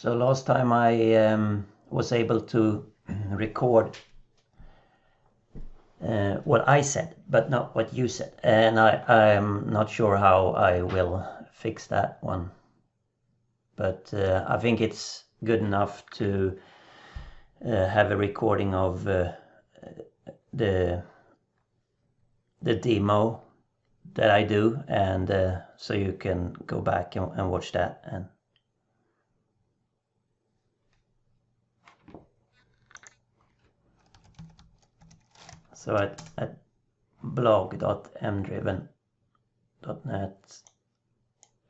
So last time I was able to record what I said, but not what you said. And I'm not sure how I will fix that one. But I think it's good enough to have a recording of the demo that I do, and so you can go back and watch that. And so at blog.mdriven.net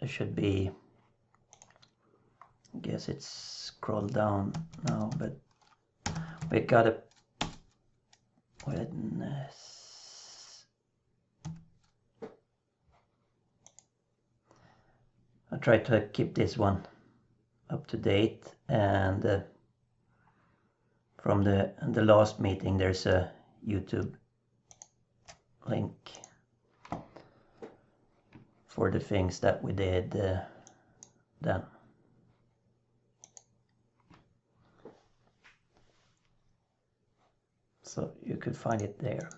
it should be, I guess it's scrolled down now, but we got a witness. I try to keep this one up to date, and from the last meeting there's a YouTube link for the things that we did then. So you could find it there.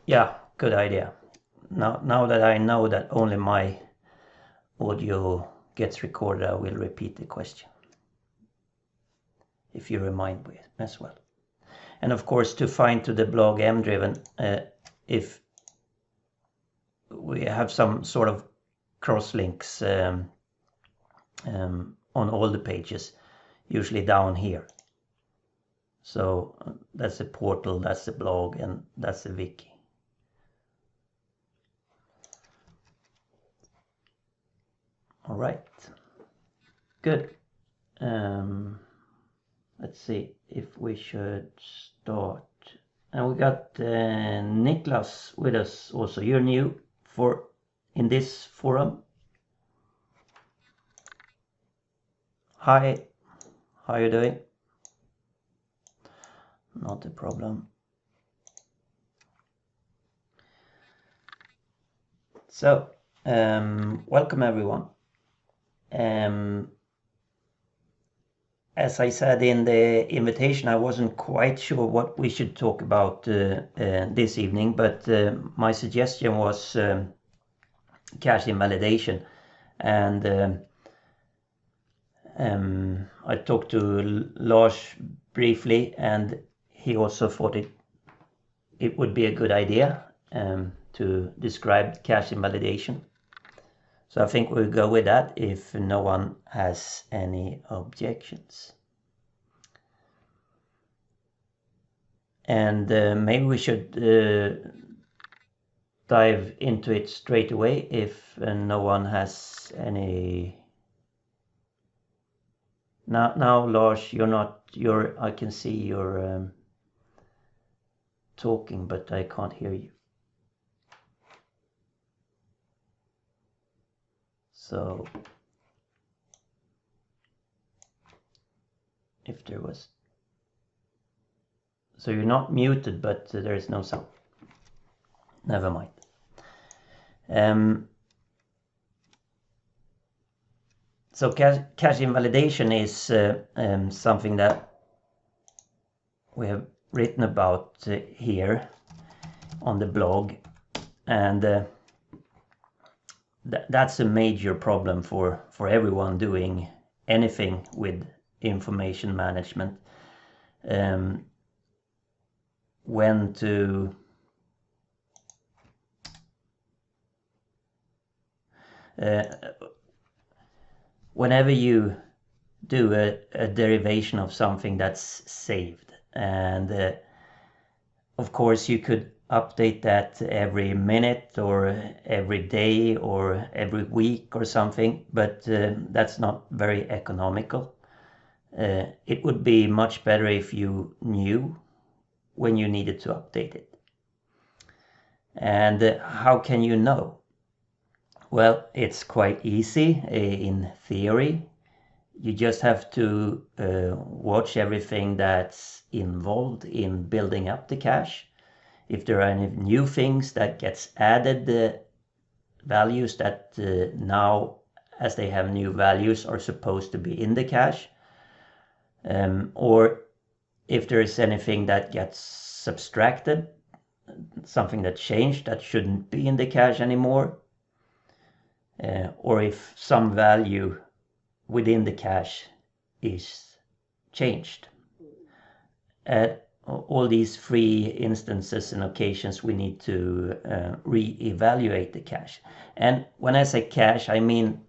Yeah, good idea. Now that I know that only my audio gets recorded, I will repeat the question, if you remind me as well. And of course, to find to the blog MDriven, if we have some sort of cross links on all the pages, usually down here. So that's the portal, that's the blog, and that's the wiki. All right, good. Let's see if we should start. And we got Niklas with us also. You're new in this forum. Hi, how are you doing? Not a problem. So, welcome everyone. As I said in the invitation, I wasn't quite sure what we should talk about this evening, but my suggestion was cache invalidation, and I talked to Lars briefly, and he also thought it would be a good idea to describe cache invalidation. So I think we'll go with that if no one has any objections. And maybe we should dive into it straight away if no one has any. Now Lars, I can see you're talking, but I can't hear you. So if there was, so you're not muted, but there is no sound. Never mind. So cache invalidation is something that we have written about here on the blog, and that's a major problem for everyone doing anything with information management. When to whenever you do a derivation of something that's saved, and of course you could update that every minute or every day or every week or something, but that's not very economical. It would be much better if you knew when you needed to update it. And how can you know? Well, it's quite easy in theory. You just have to watch everything that's involved in building up the cache. if there are any new things that gets added, the values that now, as they have new values, are supposed to be in the cache, or if there is anything that gets subtracted, something that changed that shouldn't be in the cache anymore, or if some value within the cache is changed. At all these 3 instances and occasions, we need to re-evaluate the cache. And when I say cache, I mean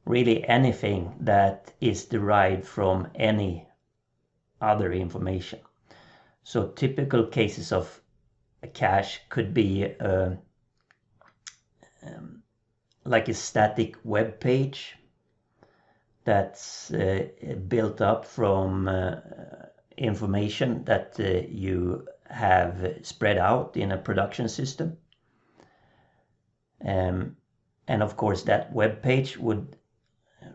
really anything that is derived from any other information. So typical cases of a cache could be like a static web page that's built up from information that you have spread out in a production system. And of course, that web page would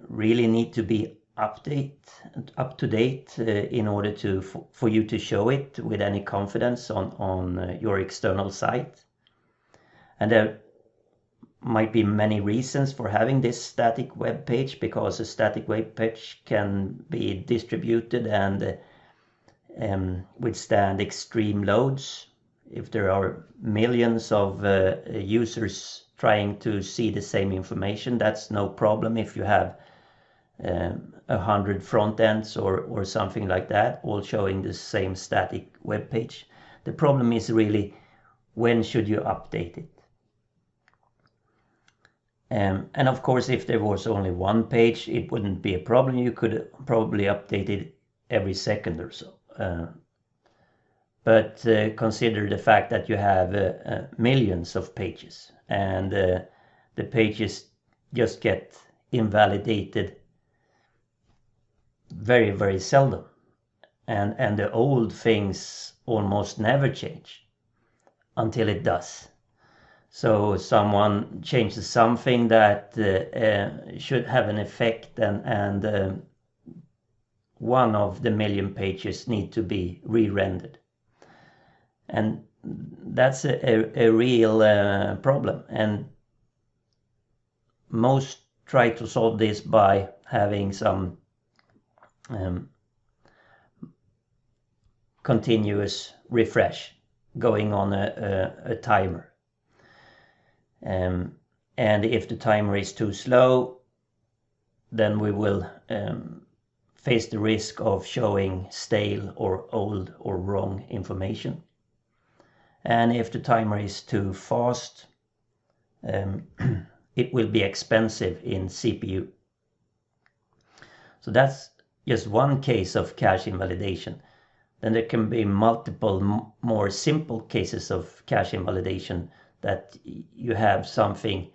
really need to be up to date in order for you to show it with any confidence on your external site. And there might be many reasons for having this static web page, because a static web page can be distributed and withstand extreme loads. If there are millions of users trying to see the same information, that's no problem if you have 100 front ends or something like that, all showing the same static web page. The problem is really, when should you update it? And of course, if there was only one page, it wouldn't be a problem. You could probably update it every second or so. But consider the fact that you have millions of pages, and the pages just get invalidated very, very seldom. And the old things almost never change until it does. So someone changes something that should have an effect, and one of the million pages need to be re-rendered. And that's a real problem. And most try to solve this by having some continuous refresh going on a timer. And if the timer is too slow, then we will face the risk of showing stale or old or wrong information. And if the timer is too fast, it will be expensive in CPU. So that's just one case of cache invalidation. Then there can be multiple more simple cases of cache invalidation, that you have something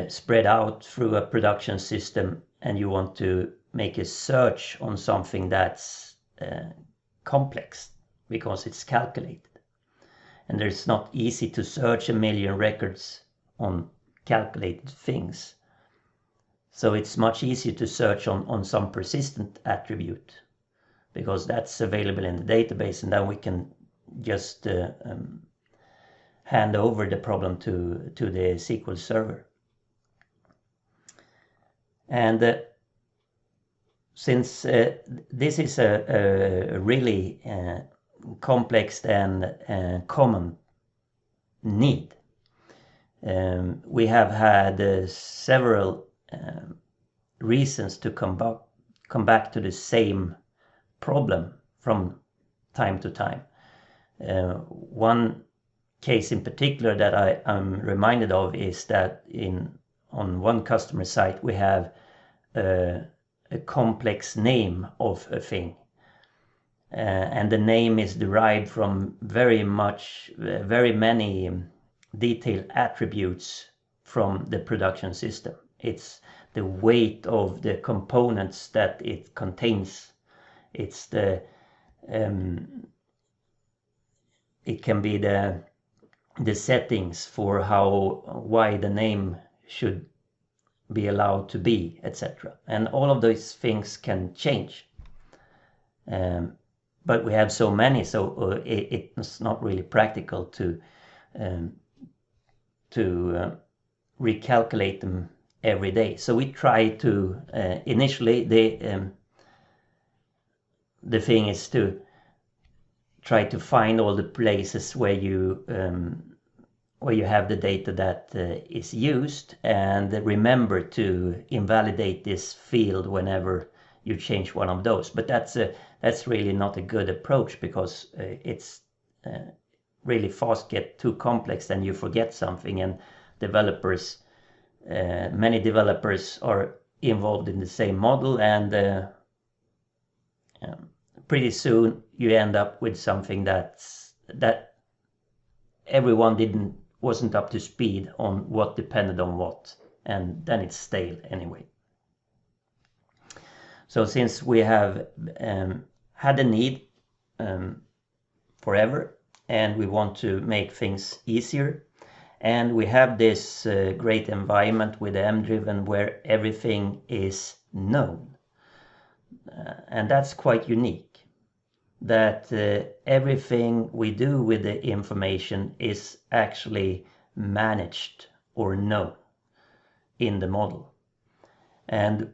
spread out through a production system and you want to make a search on something that's complex because it's calculated. And it's not easy to search a million records on calculated things. So it's much easier to search on some persistent attribute, because that's available in the database, and then we can just hand over the problem to the SQL server. And since this is a really complex and common need, we have had several reasons to come back to the same problem from time to time. One case in particular that I am reminded of is that on one customer site we have a complex name of a thing, and the name is derived from very many detailed attributes from the production system. It's the weight of the components that it contains. It's the it can be the settings for how wide the name should be allowed to be, etc. And all of those things can change. but we have so many, so it's not really practical to recalculate them every day. So we try to initially the thing is to try to find all the places where you have the data that is used, and remember to invalidate this field whenever you change one of those. But that's really not a good approach, because it's really fast get too complex and you forget something, and many developers are involved in the same model, and pretty soon you end up with something that everyone wasn't up to speed on what depended on what, and then it's stale anyway. So since we have had a need forever, and we want to make things easier, and we have this great environment with MDriven where everything is known, and that's quite unique, that everything we do with the information is actually managed or known in the model. And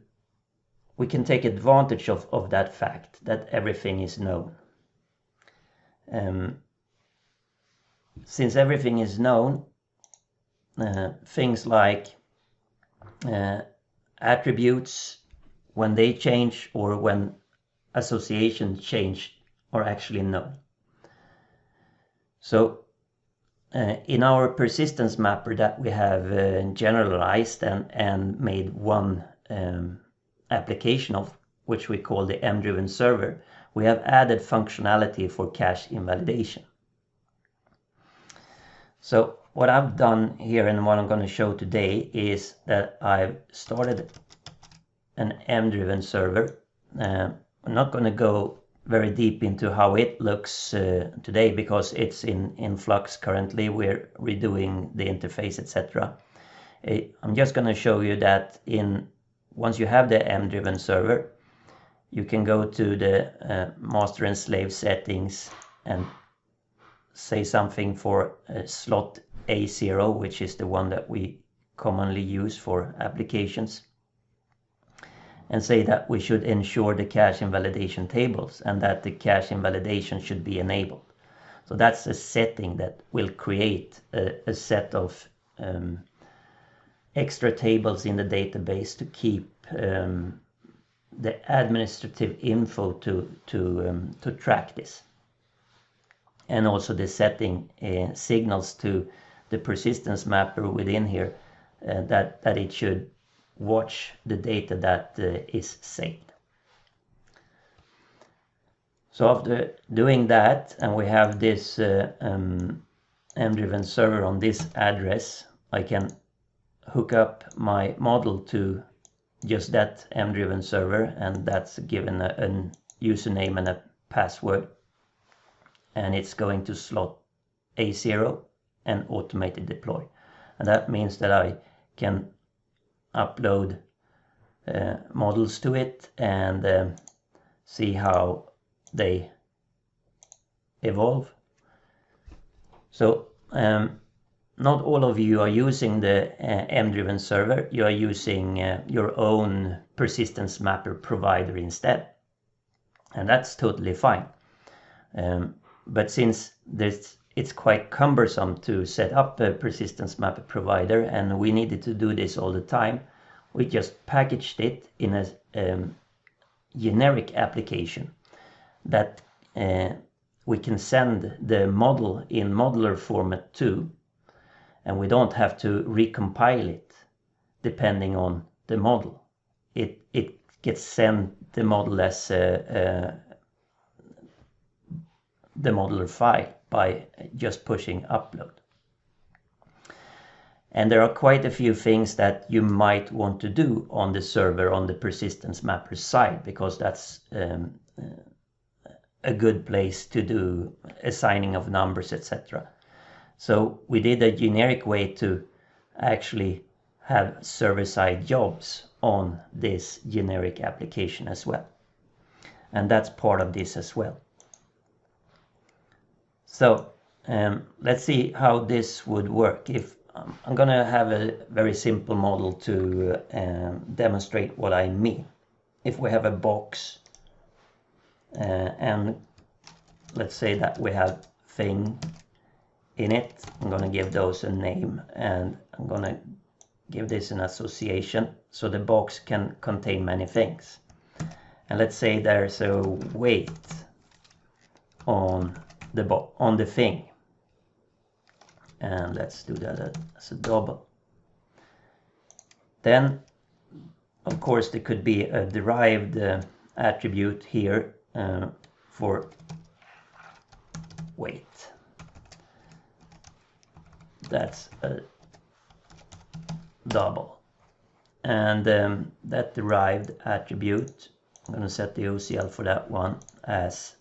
we can take advantage of that fact, that everything is known. Since everything is known, things like attributes, when they change or when associations change, are actually known. So in our persistence mapper that we have generalized and made one application of, which we call the MDriven server, we have added functionality for cache invalidation. So what I've done here, and what I'm going to show today, is that I've started an MDriven server. I'm not going to go very deep into how it looks today, because it's in flux currently. We're redoing the interface, etc. I'm just going to show you that once you have the MDriven server, you can go to the master and slave settings and say something for slot A0, which is the one that we commonly use for applications, and say that we should ensure the cache invalidation tables, and that the cache invalidation should be enabled. So that's a setting that will create a set of extra tables in the database to keep the administrative info to track this. And also the setting signals to the persistence mapper within here that it should watch the data that is saved. So after doing that, and we have this MDriven server on this address, I can hook up my model to just that MDriven server, and that's given a username and a password, and it's going to slot A0 and automated deploy. And that means that I can upload models to it and see how they evolve. So not all of you are using the MDriven server. You are using your own persistence mapper provider instead, and that's totally fine. But since it's quite cumbersome to set up a persistence mapper provider, and we needed to do this all the time, we just packaged it in a generic application that we can send the model in modular format to, and we don't have to recompile it depending on the model. It gets sent the model as the modular file by just pushing upload. And there are quite a few things that you might want to do on the server on the persistence mapper side, because that's a good place to do assigning of numbers, etc. So we did a generic way to actually have server-side jobs on this generic application as well. And that's part of this as well. So let's see how this would work. If I'm gonna have a very simple model to demonstrate what I mean. If we have a box and let's say that we have thing in it, I'm gonna give those a name, and I'm gonna give this an association so the box can contain many things. And let's say there's a weight on the thing, and let's do that as a double. Then of course there could be a derived attribute here for weight. That's a double, and that derived attribute, I'm going to set the OCL for that one as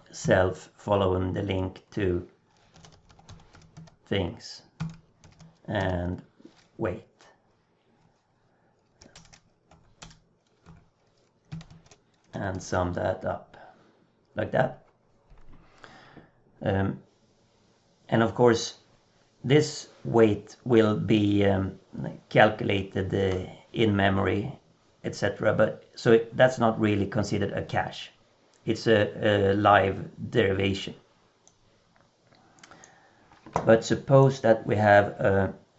self following the link to things and weight. And sum that up like that. And of course this weight will be calculated in memory, etc. But so that's not really considered a cache. It's a live derivation. But suppose that we have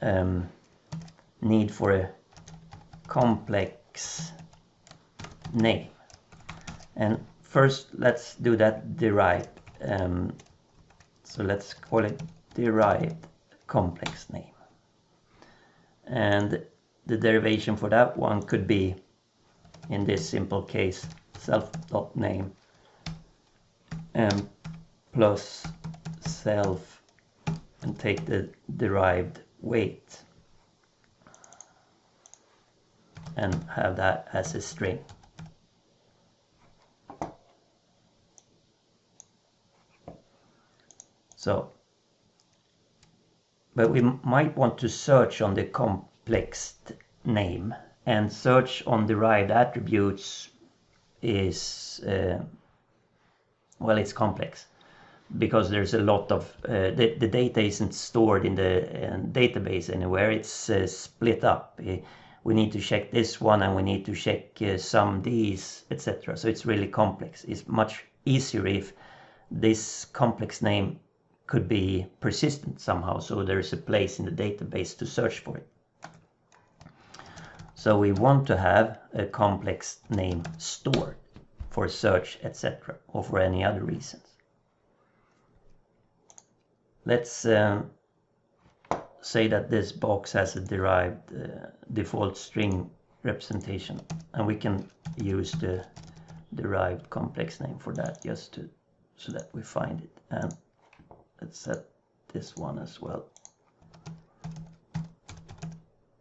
a need for a complex name. And first let's do that derived. So let's call it derived complex name. And the derivation for that one could be, in this simple case, self.name plus self and take the derived weight and have that as a string. So, but we might want to search on the complex name, and search on derived attributes is well, it's complex because there's a lot of the data isn't stored in the database anywhere. It's split up. We need to check this one and we need to check some these, etc. So it's really complex. It's much easier if this complex name could be persistent somehow, so there's a place in the database to search for it. So we want to have a complex name stored for search, etc., or for any other reasons. Let's say that this box has a derived default string representation, and we can use the derived complex name for that, just to so that we find it. And let's set this one as well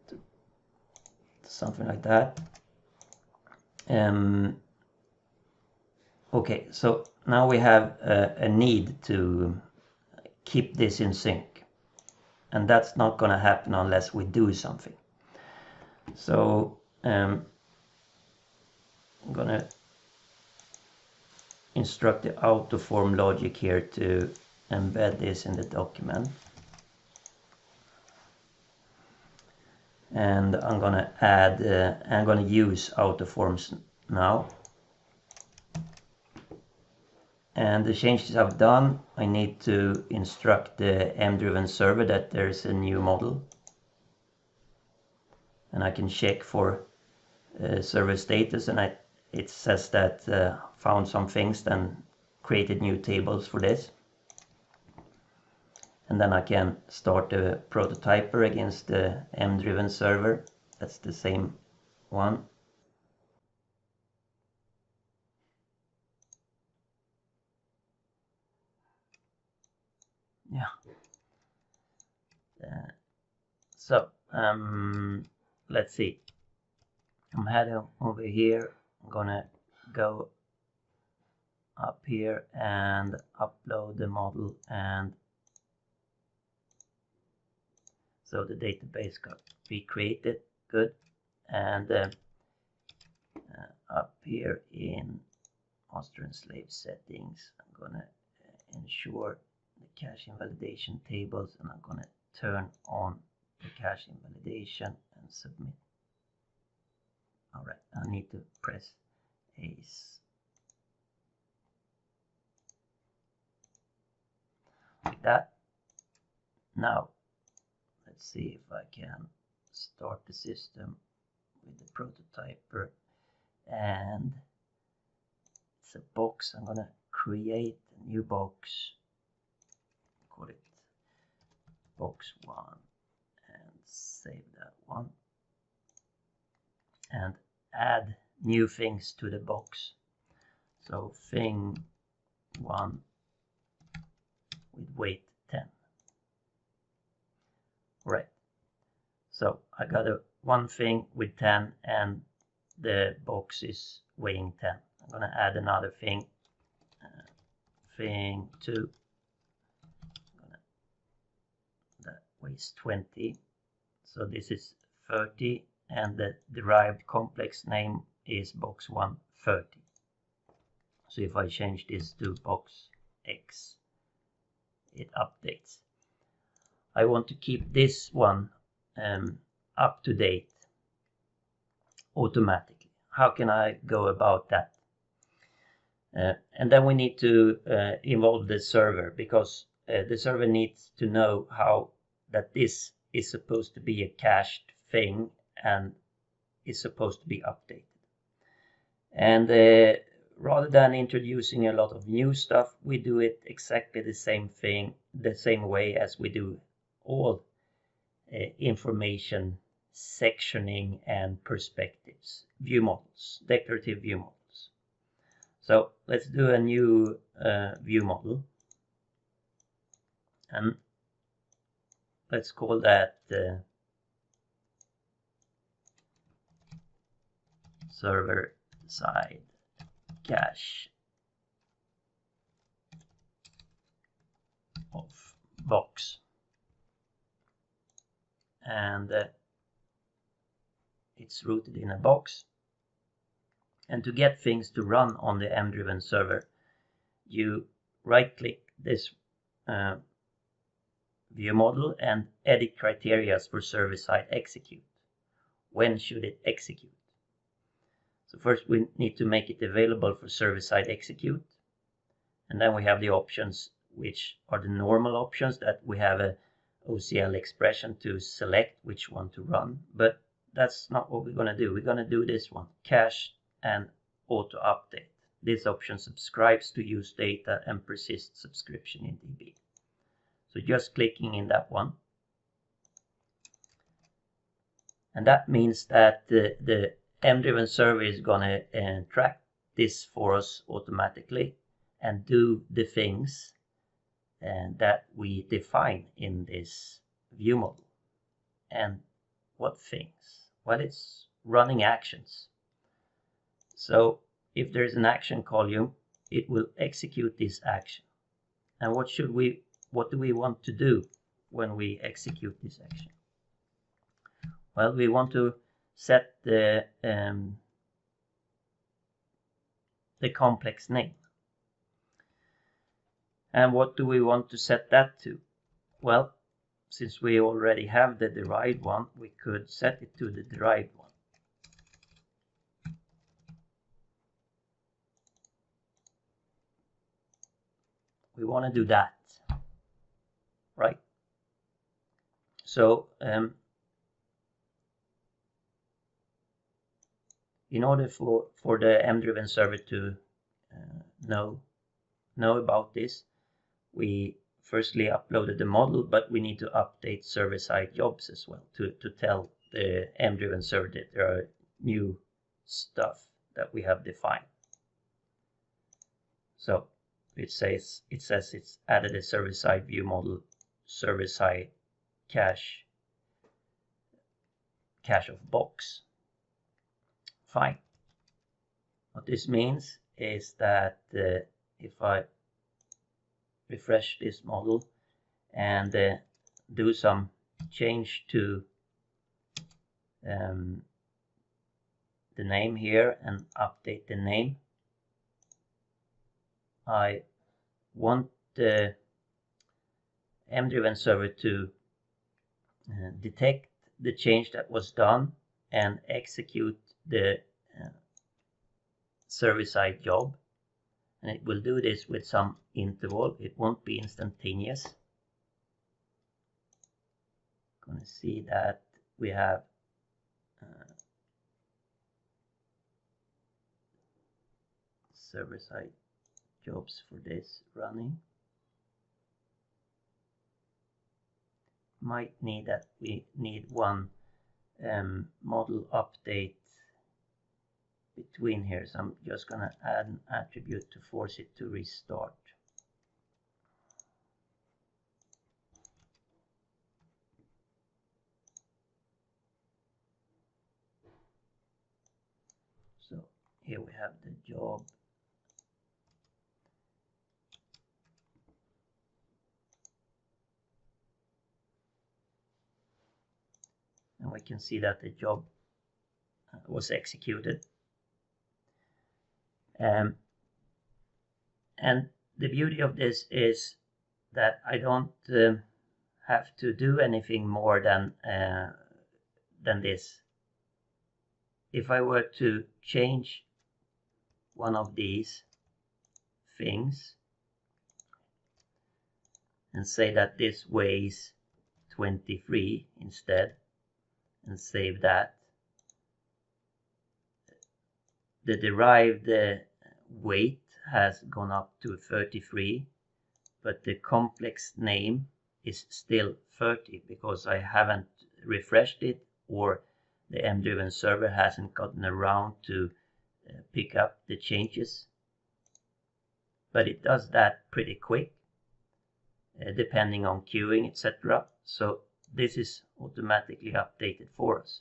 to something like that. Okay, so now we have a need to keep this in sync, and that's not going to happen unless we do something. So I'm going to instruct the autoform logic here to embed this in the document, and I'm going to add I'm going to use autoforms now. And the changes I've done, I need to instruct the MDriven server that there's a new model, and I can check for server status, and it says that found some things, then created new tables for this. And then I can start a prototyper against the MDriven server. That's the same one. Yeah. So let's see. I'm heading over here. I'm gonna go up here and upload the model, and so the database got recreated. Good. And up here in master and slave settings, I'm gonna ensure the cache invalidation tables, and I'm going to turn on the cache invalidation and submit. All right, I need to press ACE. Like that. Now, let's see if I can start the system with the prototyper, and it's a box. I'm gonna create a new box, call it box 1, and save that one, and add new things to the box. So thing 1 with weight 10. Right. So I got one thing with 10 and the box is weighing 10. I'm going to add another thing, thing 2, that weighs 20. So this is 30, and the derived complex name is box 1 30. So if I change this to box X, it updates. I want to keep this one up to date automatically. How can I go about that? And then we need to involve the server, because the server needs to know how that this is supposed to be a cached thing and is supposed to be updated. And rather than introducing a lot of new stuff, we do it exactly the same thing, the same way as we do all information sectioning and perspectives, view models, declarative view models. So let's do a new view model, and let's call that server side cache of box, and it's rooted in a box. And to get things to run on the MDriven server, you right click this view model and edit criteria for server side execute. When should it execute? So first we need to make it available for server side execute, and then we have the options, which are the normal options, that we have a OCL expression to select which one to run, but that's not what we're going to do. We're going to do this one, cache and auto update. This option subscribes to use data and persist subscription in DB. So just clicking in that one, and that means that the MDriven server is going to track this for us automatically and do the things that we define in this view model. And what things? Well, it's running actions. So if there's an action column, it will execute this action. And what do we want to do when we execute this action? Well, we want to set the complex name. And what do we want to set that to? Well, since we already have the derived one, we could set it to the derived one. We want to do that, right? So in order for the MDriven server to know about this, we firstly uploaded the model, but we need to update server-side jobs as well to tell the MDriven server that there are new stuff that we have defined. So it says it's added a server-side view model, server-side cache of box. Fine. What this means is that if I refresh this model and do some change to the name here and update the name, I want the MDriven server to detect the change that was done and execute the server-side job. And it will do this with some interval. It won't be instantaneous. Gonna see that we have server-side jobs for this running. Might need that we need one model update between here, so I'm just gonna add an attribute to force it to restart. So here we have the job. And we can see that the job was executed. And the beauty of this is that I don't have to do anything more than this. If I were to change one of these things and say that this weighs 23 instead, and save that, the derived weight has gone up to 33, but the complex name is still 30 because I haven't refreshed it, or the MDriven server hasn't gotten around to pick up the changes. But it does that pretty quick, depending on queuing, etc. So this is automatically updated for us.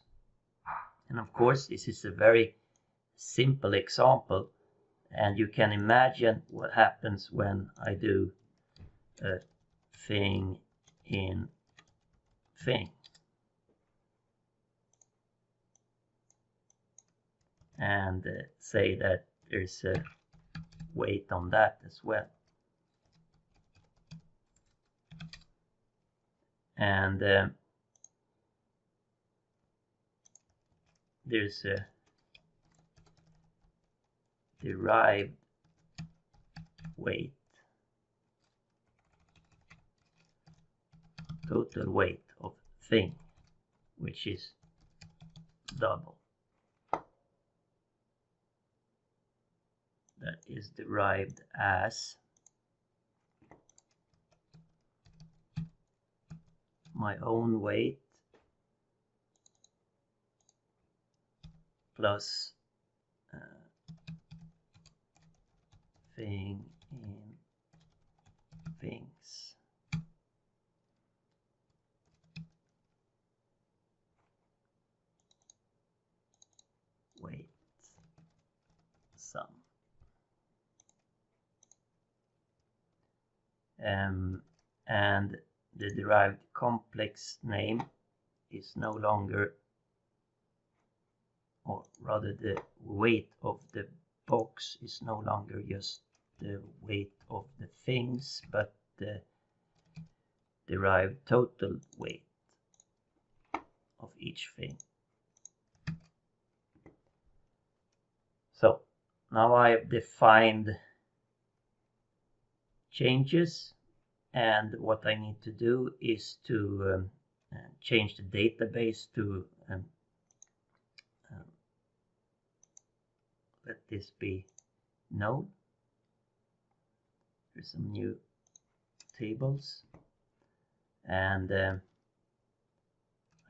And of course, this is a very simple example, and you can imagine what happens when I do a thing in thing. And say that there's a weight on that as well. And there's a derived weight, total weight of thing, which is double. That is derived as my own weight plus thing in things. Weight sum. And the derived complex name is no longer, or rather the weight of the box is no longer just the weight of the things, but the derived total weight of each thing. So now I've defined changes, and what I need to do is to change the database to let this be node. There's some new tables, and I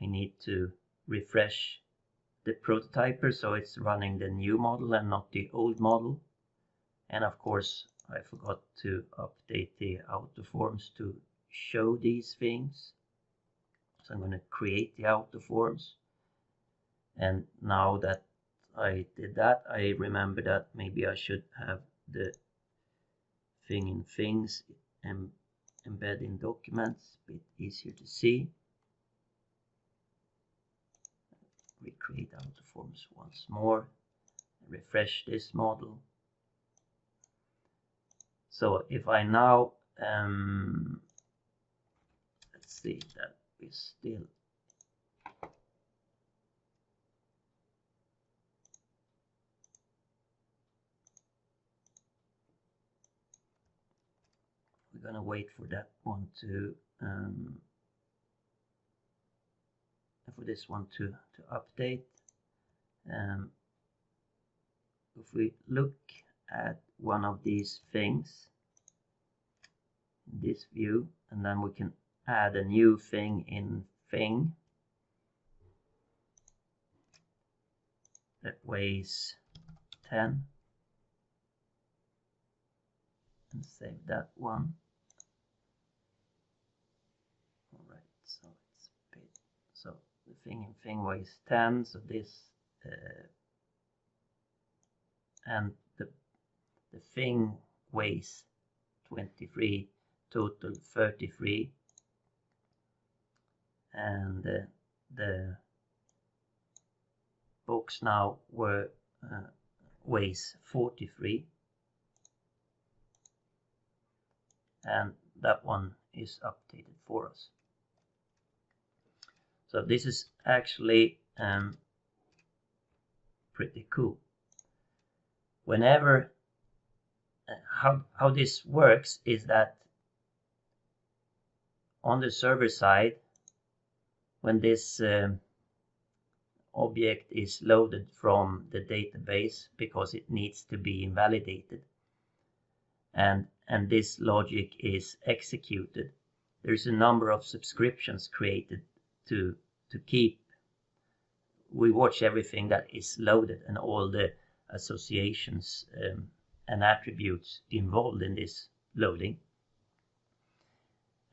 need to refresh the prototyper so it's running the new model and not the old model. And of course I forgot to update the auto forms to show these things, so I'm going to create the auto forms. And now that I did that, I remember that maybe I should have the thing in things embed in documents, a bit easier to see. Recreate auto forms once more, refresh this model. So if I now let's see that we still we're gonna wait for that one to for this one to update. If we look at one of these things in this view, and then we can add a new thing in thing that weighs 10 and save that one. All right, so it's bit, so the thing in thing weighs 10, so this and the thing weighs 23, total 33, and the box now weighs 43, and that one is updated for us. So this is actually pretty cool. Whenever how this works is that on the server side, when this object is loaded from the database, because it needs to be invalidated, and this logic is executed, there's a number of subscriptions created to keep. We watch everything that is loaded and all the associations and attributes involved in this loading,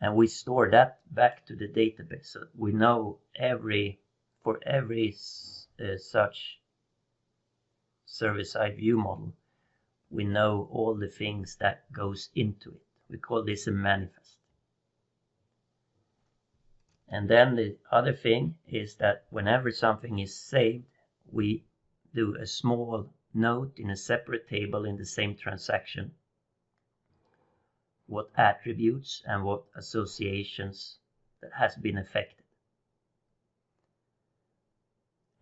and we store that back to the database, so we know for every such server-side view model, we know all the things that goes into it. We call this a manifest. And then the other thing is that whenever something is saved, we do a small note in a separate table in the same transaction what attributes and what associations that has been affected.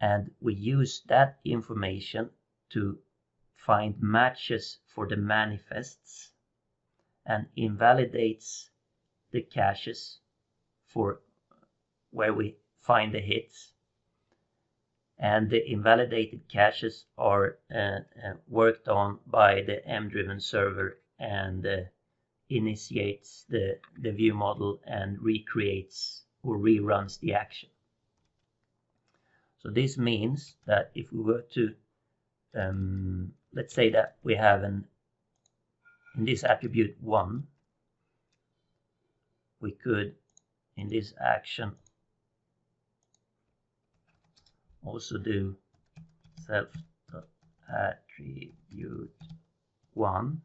And we use that information to find matches for the manifests and invalidates the caches for where we find the hits. And the invalidated caches are worked on by the MDriven server and initiates the view model and recreates or reruns the action. So this means that if we were to let's say that we have in this attribute 1, we could in this action also do self.attribute 1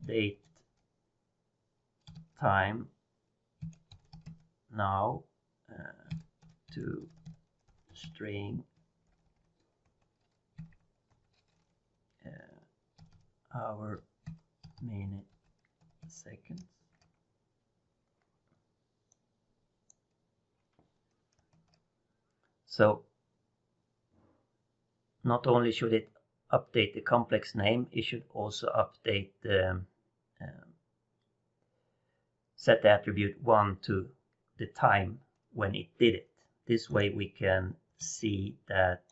date time now to string hour minute seconds. So not only should it update the complex name, it should also update the set the attribute 1 to the time when it did it. This way we can see that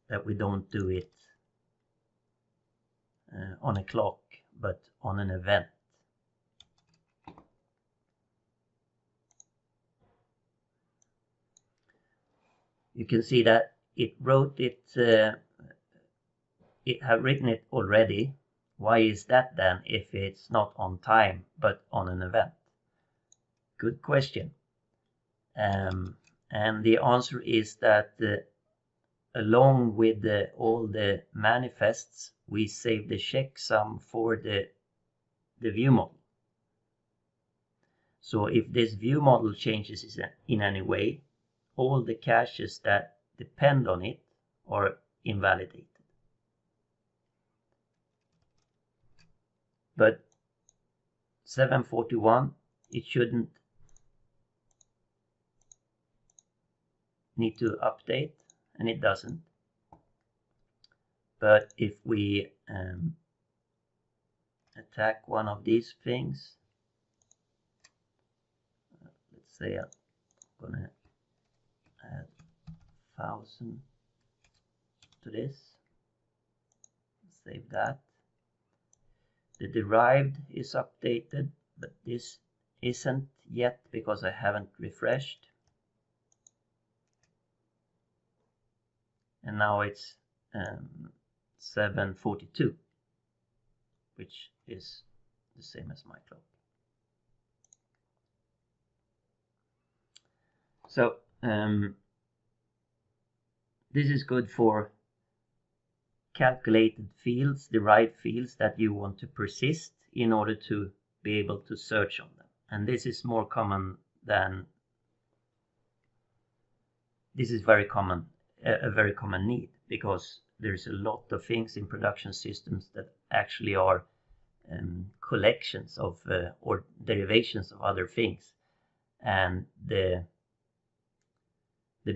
that we don't do it on a clock, but on an event. You can see that it wrote it, it have written it already. Why is that then if it's not on time but on an event? Good question. And the answer is that along with all the manifests, we save the checksum for the view model. So if this view model changes in any way, all the caches that depend on it are invalidated. But 741, it shouldn't need to update, and it doesn't. But if we attack one of these things, let's say I'm gonna add 1000 to this, save that. The derived is updated, but this isn't yet because I haven't refreshed. And now it's 742, which is the same as my clock. So this is good for calculated fields, derived fields that you want to persist in order to be able to search on them. And this is more common than, this is very common, a very common need, because there's a lot of things in production systems that actually are collections of or derivations of other things, and the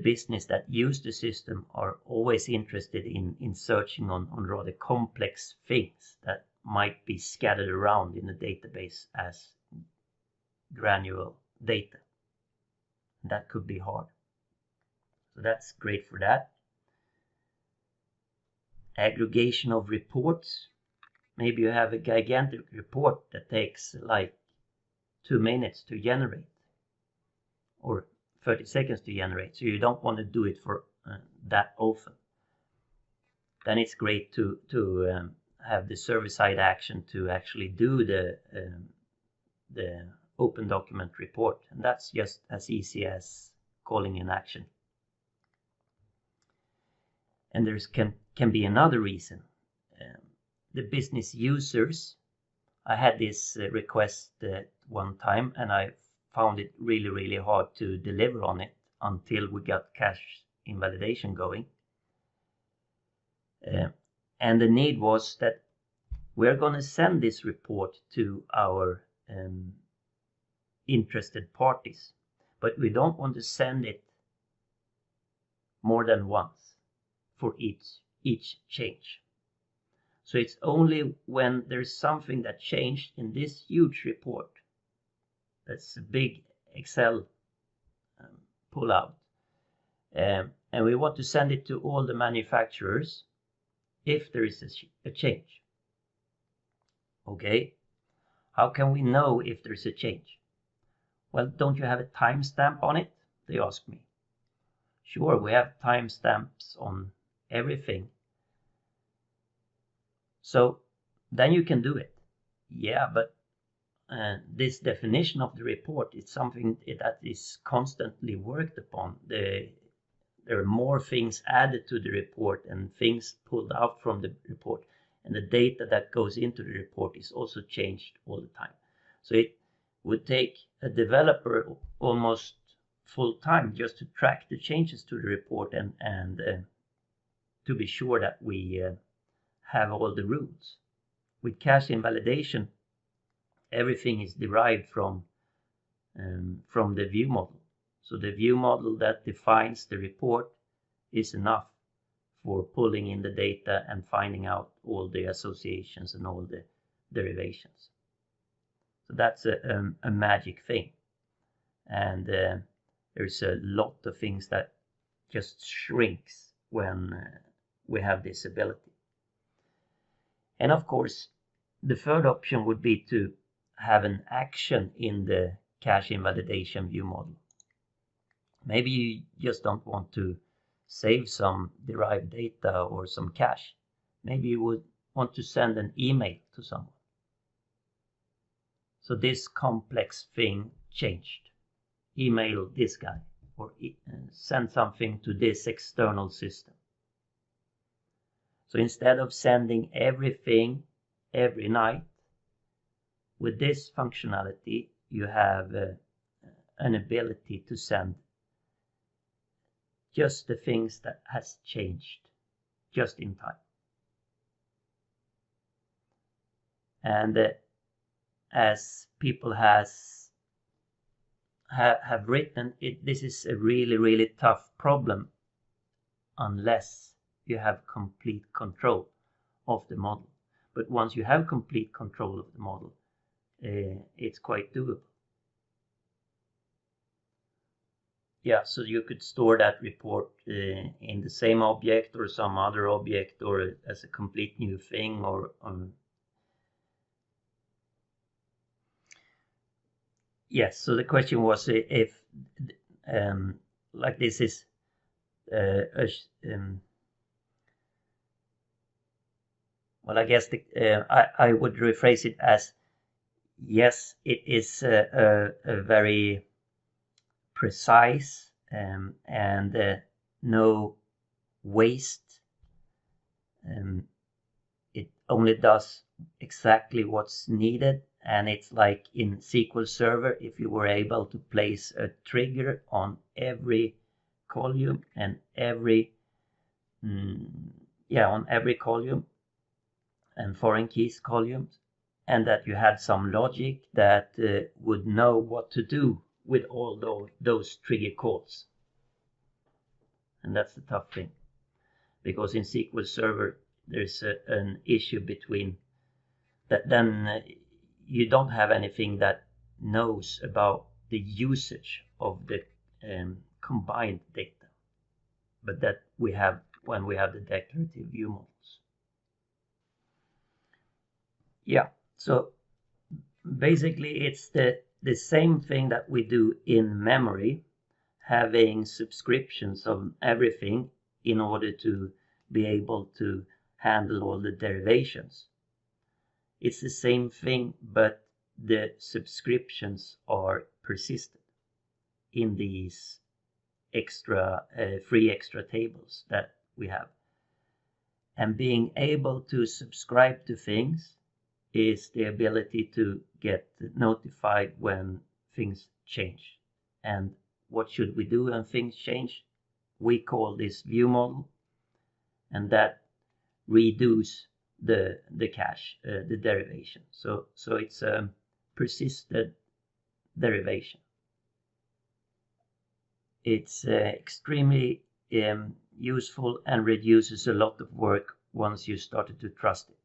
business that use the system are always interested in searching on rather complex things that might be scattered around in the database as granular data. That could be hard. So that's great for that. Aggregation of reports. Maybe you have a gigantic report that takes like 2 minutes to generate, or 30 seconds to generate, so you don't want to do it for that often. Then it's great to have the server-side action to actually do the open document report, and that's just as easy as calling an action. And there can be another reason. The business users, I had this request one time, and I found it really hard to deliver on it until we got cache invalidation going. And the need was that we're going to send this report to our interested parties, but we don't want to send it more than once for each change. So it's only when there's something that changed in this huge report, that's a big Excel pullout, and we want to send it to all the manufacturers if there is a change. Okay, how can we know if there's a change? Well, don't you have a timestamp on it? They ask me. Sure, we have timestamps on everything. So then you can do it. Yeah, but this definition of the report is something that is constantly worked upon. There are more things added to the report and things pulled out from the report, and the data that goes into the report is also changed all the time. So it would take a developer almost full time just to track the changes to the report and to be sure that we have all the rules. With cache invalidation, everything is derived from the view model. So the view model that defines the report is enough for pulling in the data and finding out all the associations and all the derivations. So that's a magic thing. And there's a lot of things that just shrinks when we have this ability. And of course, the third option would be to have an action in the cache invalidation view model. Maybe you just don't want to save some derived data or some cache. Maybe you would want to send an email to someone. So this complex thing changed. Email this guy, or send something to this external system. So instead of sending everything every night, with this functionality, you have an ability to send just the things that has changed just in time. And as people have written it, this is a really tough problem unless you have complete control of the model. But once you have complete control of the model, it's quite doable. Yeah, so you could store that report in the same object or some other object, or as a complete new thing, or yes. So the question was if like this is well, I guess I would rephrase it as yes, it is a very precise and no waste. It only does exactly what's needed, and it's like in SQL Server, if you were able to place a trigger on every column and every on every column and foreign keys columns, and that you had some logic that would know what to do with all those trigger calls. And that's the tough thing, because in SQL Server there's an issue between that. Then you don't have anything that knows about the usage of the combined data, but that we have when we have the declarative view models. Yeah, so basically it's the same thing that we do in memory, having subscriptions of everything in order to be able to handle all the derivations. It's the same thing, but the subscriptions are persisted in these extra free extra tables that we have. And being able to subscribe to things is the ability to get notified when things change. And what should we do when things change? We call this view model, and that redos the cache, the derivation. So it's a persisted derivation. It's extremely useful and reduces a lot of work once you started to trust it.